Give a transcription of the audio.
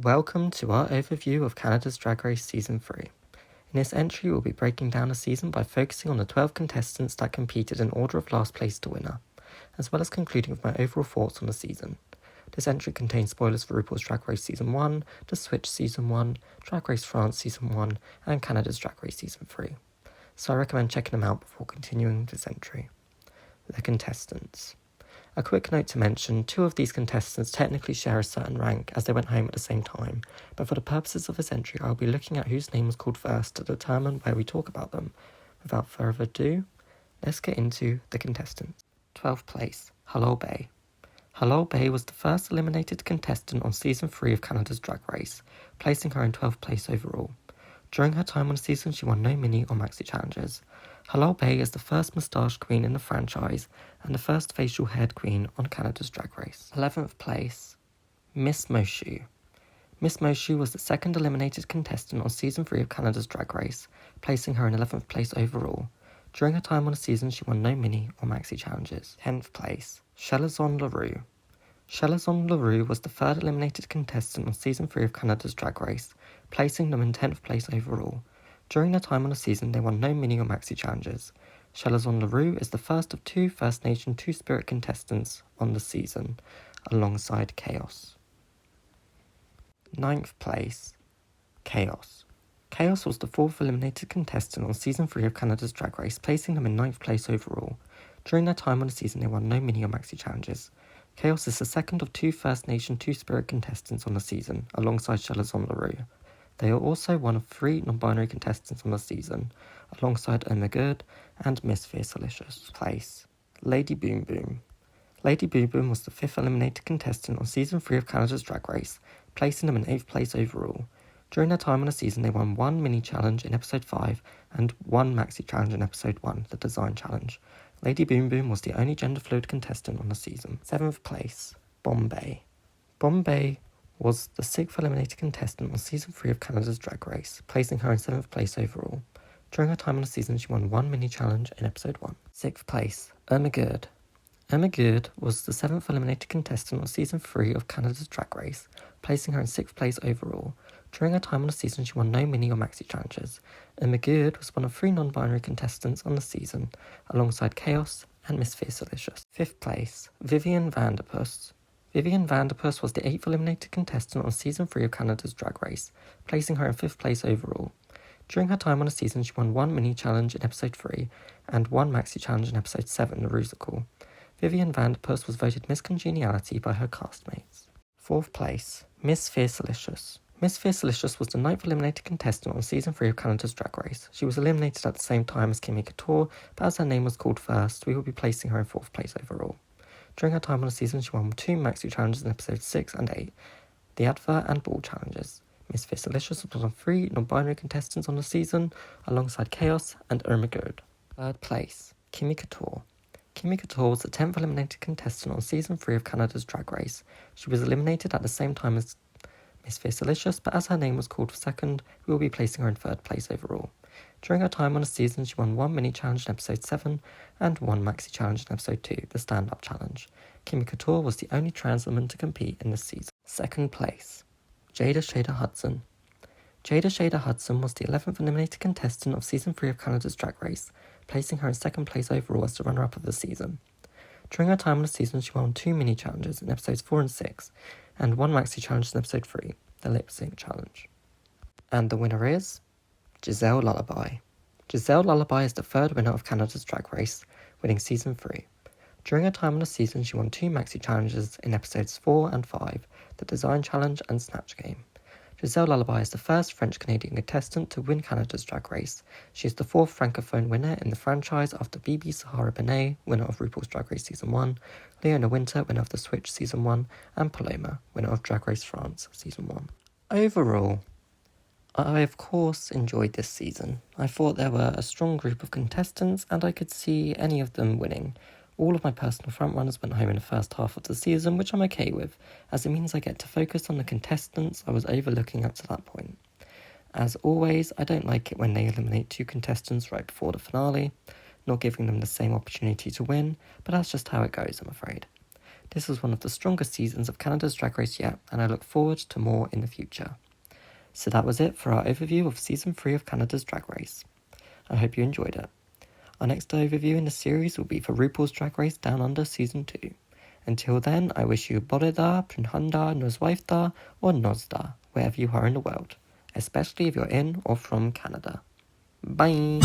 Welcome to our overview of Canada's Drag Race Season 3. In this entry, we'll be breaking down the season by focusing on the 12 contestants that competed in order of last place to winner, as well as concluding with my overall thoughts on the season. This entry contains spoilers for RuPaul's Drag Race Season 1, The Switch Season 1, Drag Race France Season 1, and Canada's Drag Race Season 3. So I recommend checking them out before continuing this entry. The contestants. A quick note to mention, 2 of these contestants technically share a certain rank as they went home at the same time, but for the purposes of this entry I'll be looking at whose name was called first to determine where we talk about them. Without further ado, let's get into the contestants. 12th place, Hello Bay. Hello Bay was the first eliminated contestant on Season 3 of Canada's Drag Race, placing her in 12th place overall. During her time on the season she won no mini or maxi challenges. Hello Bay is the first moustache queen in the franchise and the first facial haired queen on Canada's Drag Race. 11th place, Miss Moshu. Miss Moshu was the second eliminated contestant on Season 3 of Canada's Drag Race, placing her in 11th place overall. During her time on the season she won no mini or maxi challenges. 10th place, Shelazon LaRue. Shelazon LaRue was the third eliminated contestant on Season 3 of Canada's Drag Race, placing them in 10th place overall. During their time on the season, they won no mini or maxi challenges. Shelazon LaRue is the first of 2 First Nation Two-Spirit contestants on the season, alongside Chaos. 9th place, Chaos. Chaos was the 4th eliminated contestant on Season 3 of Canada's Drag Race, placing them in 9th place overall. During their time on the season, they won no mini or maxi challenges. Chaos is the second of 2 First Nation Two-Spirit contestants on the season, alongside Shelazon LaRue. They are also one of 3 non-binary contestants on the season, alongside Oh My Good and Miss Fiercelicious. Place, Lady Boom Boom. Lady Boom Boom was the 5th eliminated contestant on Season 3 of Canada's Drag Race, placing them in 8th place overall. During their time on the season, they won 1 mini challenge in Episode 5 and 1 maxi challenge in Episode 1, the Design Challenge. Lady Boom Boom was the only gender-fluid contestant on the season. 7th place, Bombay. Bombay was the 6th eliminated contestant on Season 3 of Canada's Drag Race, placing her in 7th place overall. During her time on the season, she won 1 mini challenge in Episode 1. 6th place, Oh My Good. Oh My Good was the 7th eliminated contestant on Season 3 of Canada's Drag Race, placing her in 6th place overall. During her time on the season, she won no mini or maxi challenges. Oh My Good was one of 3 non-binary contestants on the season, alongside Chaos and Miss Fiercelicious. 5th place, Vivian Vanderpuss. Vivian Vanderpuss was the 8th eliminated contestant on Season 3 of Canada's Drag Race, placing her in 5th place overall. During her time on the season, she won 1 mini challenge in Episode 3 and 1 maxi challenge in Episode 7, the Rusical. Vivian Vanderpuss was voted Miss Congeniality by her castmates. 4th place, Miss Fiercelicious. Miss Fiercelicious was the 9th eliminated contestant on Season 3 of Canada's Drag Race. She was eliminated at the same time as Kimmy Couture, but as her name was called first, we will be placing her in 4th place overall. During her time on the season, she won 2 maxi challenges in Episodes 6 and 8, the Advert and Ball challenges. Miss Fiercelicious was one of 3 non-binary contestants on the season, alongside Chaos and Oh My Good. 3rd place, Kimmy Couture. Kimmy Couture was the 10th eliminated contestant on Season 3 of Canada's Drag Race. She was eliminated at the same time as Miss Fiercelicious, but as her name was called for second, we will be placing her in 3rd place overall. During her time on the season, she won 1 mini challenge in Episode 7 and 1 maxi challenge in Episode 2, the Stand-Up Challenge. Kimmy Couture was the only trans woman to compete in this season. 2nd place, Jada Shader Hudson. Jada Shader Hudson was the 11th eliminated contestant of Season 3 of Canada's Drag Race, placing her in 2nd place overall as the runner-up of the season. During her time on the season, she won 2 mini challenges in Episodes 4 and 6, and 1 maxi challenge in Episode 3, the Lip Sync Challenge. And the winner is Giselle Lullaby. Giselle Lullaby is the 3rd winner of Canada's Drag Race, winning Season 3. During her time on the season, she won 2 maxi challenges in Episodes 4 and 5, the Design Challenge and Snatch Game. Giselle Lullaby is the first French-Canadian contestant to win Canada's Drag Race. She is the 4th Francophone winner in the franchise after Bibi Sahara Benet, winner of RuPaul's Drag Race Season 1, Leona Winter, winner of The Switch Season 1, and Paloma, winner of Drag Race France Season 1. Overall, I of course enjoyed this season. I thought there were a strong group of contestants and I could see any of them winning. All of my personal frontrunners went home in the first half of the season, which I'm okay with, as it means I get to focus on the contestants I was overlooking up to that point. As always, I don't like it when they eliminate 2 contestants right before the finale, not giving them the same opportunity to win, but that's just how it goes, I'm afraid. This was one of the strongest seasons of Canada's Drag Race yet, and I look forward to more in the future. So that was it for our overview of Season 3 of Canada's Drag Race. I hope you enjoyed it. Our next overview in the series will be for RuPaul's Drag Race Down Under Season 2. Until then, I wish you Boreda, Prunhanda, Noswaifda, or Nosda, wherever you are in the world, especially if you're in or from Canada. Bye!